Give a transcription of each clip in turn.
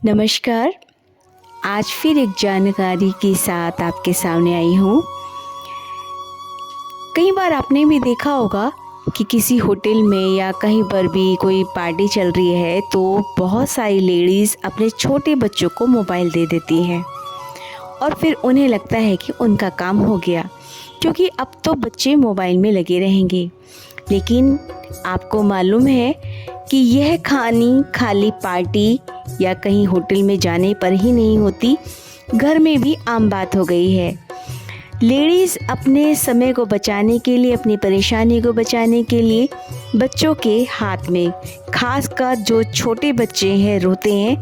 नमस्कार। आज फिर एक जानकारी के साथ आपके सामने आई हूँ। कई बार आपने भी देखा होगा कि किसी होटल में या कहीं पर भी कोई पार्टी चल रही है तो बहुत सारी लेडीज़ अपने छोटे बच्चों को मोबाइल दे देती हैं और फिर उन्हें लगता है कि उनका काम हो गया, क्योंकि अब तो बच्चे मोबाइल में लगे रहेंगे। लेकिन आपको मालूम है कि यह कहानी खाली पार्टी या कहीं होटल में जाने पर ही नहीं होती, घर में भी आम बात हो गई है। लेडीज़ अपने समय को बचाने के लिए, अपनी परेशानी को बचाने के लिए बच्चों के हाथ में, खासकर जो छोटे बच्चे हैं, रोते हैं,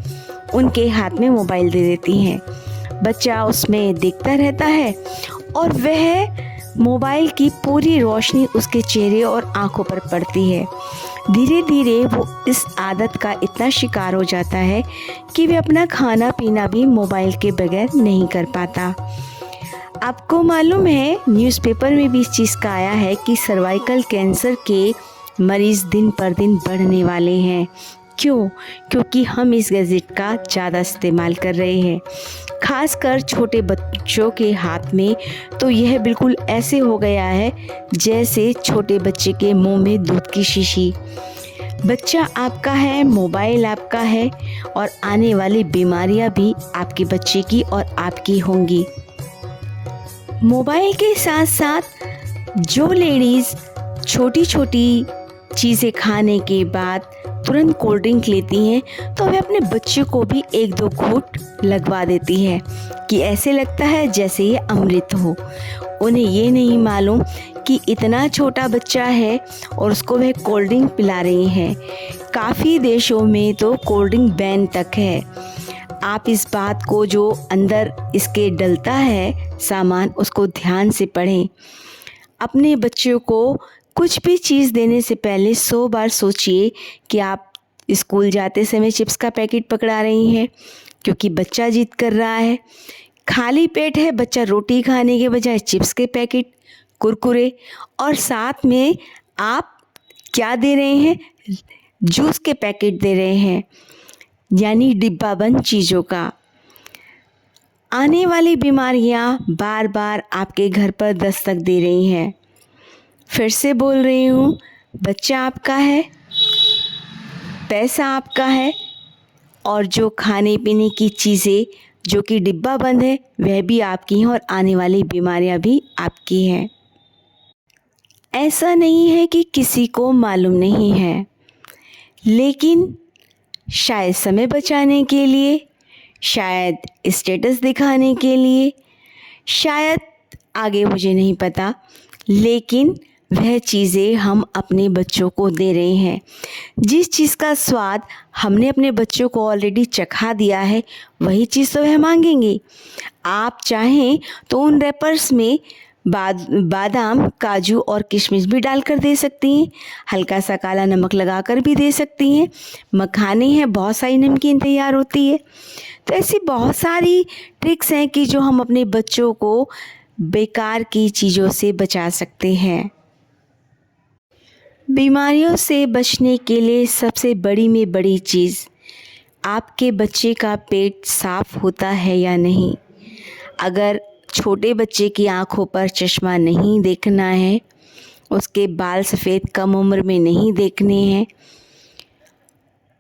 उनके हाथ में मोबाइल दे देती हैं। बच्चा उसमें देखता रहता है और वह मोबाइल की पूरी रोशनी उसके चेहरे और आंखों पर पड़ती है। धीरे धीरे वो इस आदत का इतना शिकार हो जाता है कि वह अपना खाना पीना भी मोबाइल के बगैर नहीं कर पाता। आपको मालूम है, न्यूज़पेपर में भी इस चीज़ का आया है कि सर्वाइकल कैंसर के मरीज़ दिन पर दिन बढ़ने वाले हैं। क्यों? क्योंकि हम इस गैजेट का ज़्यादा इस्तेमाल कर रहे हैं, खासकर छोटे बच्चों के हाथ में। तो यह बिल्कुल ऐसे हो गया है जैसे छोटे बच्चे के मुंह में दूध की शीशी। बच्चा आपका है, मोबाइल आपका है और आने वाली बीमारियां भी आपके बच्चे की और आपकी होंगी। मोबाइल के साथ साथ जो लेडीज़ छोटी छोटी चीज़ें खाने के बाद तुरंत कोल्ड ड्रिंक लेती हैं तो वे अपने बच्चे को भी एक दो घूंट लगवा देती है कि ऐसे लगता है जैसे ये अमृत हो। उन्हें ये नहीं मालूम कि इतना छोटा बच्चा है और उसको वह कोल्ड ड्रिंक पिला रही हैं। काफ़ी देशों में तो कोल्ड ड्रिंक बैन तक है। आप इस बात को, जो अंदर इसके डलता है सामान, उसको ध्यान से पढ़ें। अपने बच्चों को कुछ भी चीज़ देने से पहले 100 बार सोचिए कि आप स्कूल जाते समय चिप्स का पैकेट पकड़ा रही हैं, क्योंकि बच्चा जिद कर रहा है। खाली पेट है, बच्चा रोटी खाने के बजाय चिप्स के पैकेट, कुरकुरे, और साथ में आप क्या दे रहे हैं? जूस के पैकेट दे रहे हैं, यानी डिब्बाबंद चीज़ों का। आने वाली बीमारियां बार बार आपके घर पर दस्तक दे रही हैं। फिर से बोल रही हूँ, बच्चा आपका है, पैसा आपका है, और जो खाने पीने की चीज़ें जो कि डिब्बा बंद है वह भी आपकी हैं और आने वाली बीमारियां भी आपकी हैं। ऐसा नहीं है कि किसी को मालूम नहीं है, लेकिन शायद समय बचाने के लिए, शायद स्टेटस दिखाने के लिए, शायद आगे मुझे नहीं पता, लेकिन वह चीज़ें हम अपने बच्चों को दे रहे हैं। जिस चीज़ का स्वाद हमने अपने बच्चों को ऑलरेडी चखा दिया है, वही चीज़ तो वह मांगेंगे। आप चाहें तो उन रैपर्स में बादाम, काजू और किशमिश भी डालकर दे सकती हैं, हल्का सा काला नमक लगाकर भी दे सकती हैं। मखाने हैं, बहुत सारी नमकीन तैयार होती है। तो ऐसी बहुत सारी ट्रिक्स हैं कि जो हम अपने बच्चों को बेकार की चीज़ों से बचा सकते हैं। बीमारियों से बचने के लिए सबसे बड़ी में बड़ी चीज़, आपके बच्चे का पेट साफ होता है या नहीं। अगर छोटे बच्चे की आंखों पर चश्मा नहीं देखना है, उसके बाल सफ़ेद कम उम्र में नहीं देखने हैं,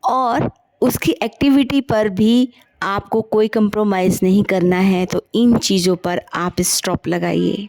और उसकी एक्टिविटी पर भी आपको कोई कंप्रोमाइज़ नहीं करना है, तो इन चीज़ों पर आप स्टॉप लगाइए।